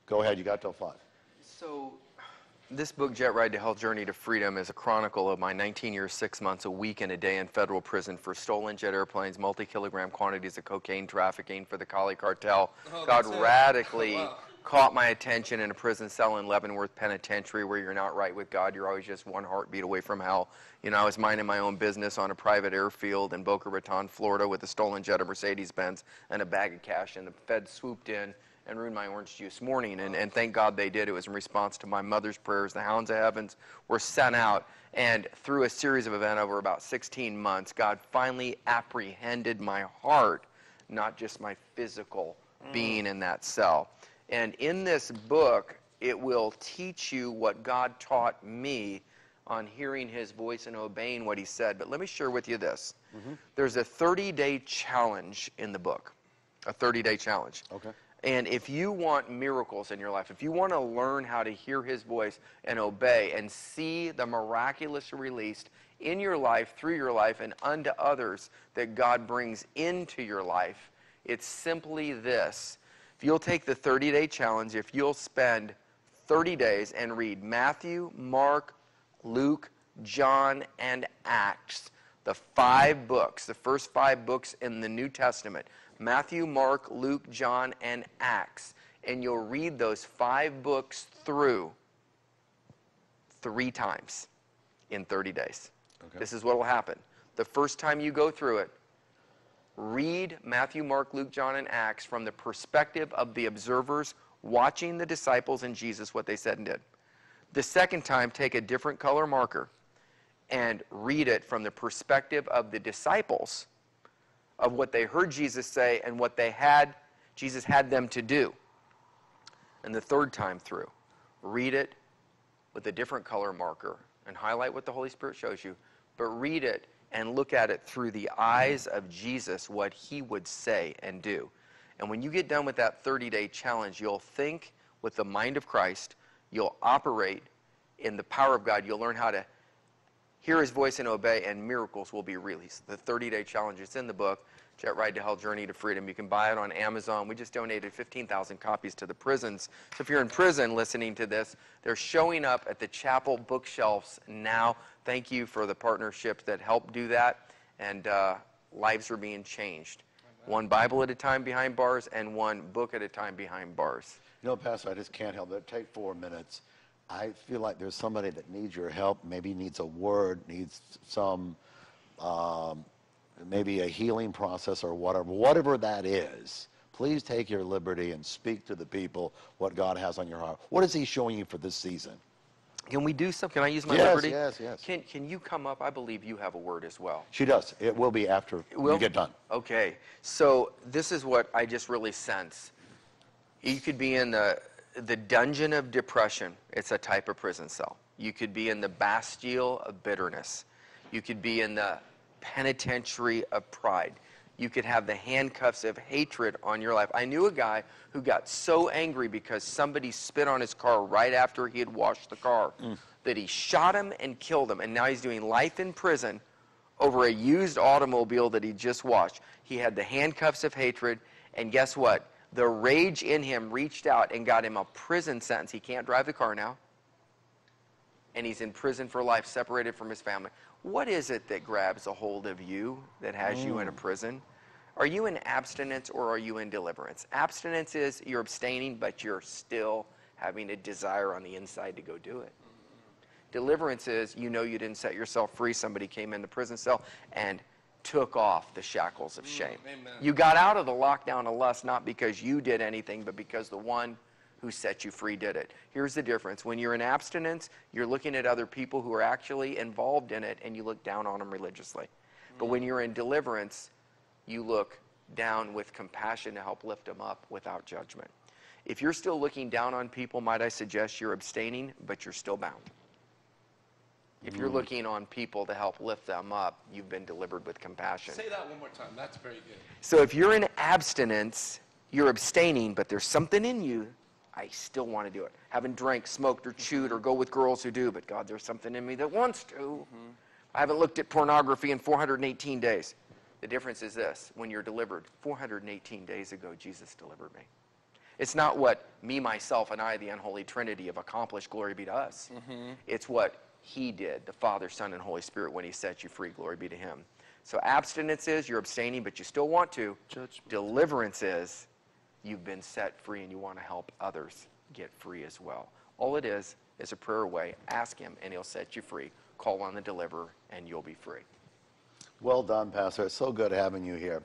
Go ahead, you got till 5. So, this book, Jet Ride to Hell, Journey to Freedom, is a chronicle of my 19 years, 6 months, a week, and a day in federal prison for stolen jet airplanes, multi-kilogram quantities of cocaine trafficking for the Cali cartel. Oh, God that's it? radically Wow. caught my attention in a prison cell in Leavenworth Penitentiary where you're not right with God. You're always just one heartbeat away from hell. You know, I was minding my own business on a private airfield in Boca Raton, Florida, with a stolen jet of Mercedes-Benz and a bag of cash, and the feds swooped in and ruined my orange juice morning, and thank God they did. It was in response to my mother's prayers. The hounds of heavens were sent out, and through a series of events over about 16 months, God finally apprehended my heart, not just my physical being in that cell. And in this book, it will teach you what God taught me on hearing his voice and obeying what he said. But let me share with you this. There's a 30-day challenge in the book, a 30-day challenge. Okay. And if you want miracles in your life, if you want to learn how to hear his voice and obey and see the miraculous released in your life, through your life, and unto others that God brings into your life, it's simply this. If you'll take the 30-day challenge, if you'll spend 30 days and read Matthew, Mark, Luke, John, and Acts, the 5 books, the first 5 books in the New Testament, Matthew, Mark, Luke, John, and Acts, and you'll read those 5 books through 3 times in 30 days. Okay. This is what will happen. The first time you go through it, read Matthew, Mark, Luke, John, and Acts from the perspective of the observers watching the disciples and Jesus, what they said and did. The second time, take a different color marker and read it from the perspective of the disciples, of what they heard Jesus say and what Jesus had them to do. And the third time through, read it with a different color marker and highlight what the Holy Spirit shows you, but read it and look at it through the eyes of Jesus, what he would say and do. And when you get done with that 30-day challenge, you'll think with the mind of Christ, you'll operate in the power of God, you'll learn how to hear his voice and obey, and miracles will be released. The 30-day challenge is in the book, Jet Ride to Hell, Journey to Freedom. You can buy it on Amazon. We just donated 15,000 copies to the prisons. So if you're in prison listening to this, they're showing up at the chapel bookshelves now. Thank you for the partnership that helped do that, and lives are being changed. One Bible at a time behind bars and one book at a time behind bars. You know, Pastor, I just can't help it. Take 4 minutes. I feel like there's somebody that needs your help, maybe needs a word, needs some, maybe a healing process or whatever that is. Please take your liberty and speak to the people what God has on your heart. What is he showing you for this season? Can we do something? Can I use my liberty? Yes. Can you come up? I believe you have a word as well. She does. It will be after you get done. Okay. So this is what I just really sense. You could be in the dungeon of depression. It's a type of prison cell. You could be in the bastille of bitterness. You could be in the penitentiary of pride. You could have the handcuffs of hatred on your life. I knew a guy who got so angry because somebody spit on his car right after he had washed the car that he shot him and killed him. And now he's doing life in prison over a used automobile that he just washed. He had the handcuffs of hatred, and guess what? The rage in him reached out and got him a prison sentence. He can't drive the car now, and he's in prison for life, separated from his family. What is it that grabs a hold of you that has you in a prison? Are you in abstinence or are you in deliverance? Abstinence is you're abstaining, but you're still having a desire on the inside to go do it. Deliverance is you know you didn't set yourself free. Somebody came in the prison cell and took off the shackles of shame. Amen. You got out of the lockdown of lust not because you did anything, but because the one who set you free did it. Here's the difference. When you're in abstinence, you're looking at other people who are actually involved in it, and you look down on them religiously. But when you're in deliverance, you look down with compassion to help lift them up without judgment. If you're still looking down on people, might I suggest you're abstaining, but you're still bound. If you're looking on people to help lift them up, you've been delivered with compassion. Say that one more time. That's very good. So if you're in abstinence, you're abstaining, but there's something in you, I still want to do it. Haven't drank, smoked, or chewed, or go with girls who do, but God, there's something in me that wants to. I haven't looked at pornography in 418 days. The difference is this. When you're delivered, 418 days ago, Jesus delivered me. It's not what me, myself, and I, the unholy Trinity, have accomplished. Glory be to us. It's what he did, the Father, Son, and Holy Spirit, when he set you free. Glory be to him. So abstinence is you're abstaining, but you still want to. Judgment. Deliverance is you've been set free and you want to help others get free as well. All it is a prayer away. Ask him, and he'll set you free. Call on the deliverer, and you'll be free. Well done, Pastor. It's so good having you here.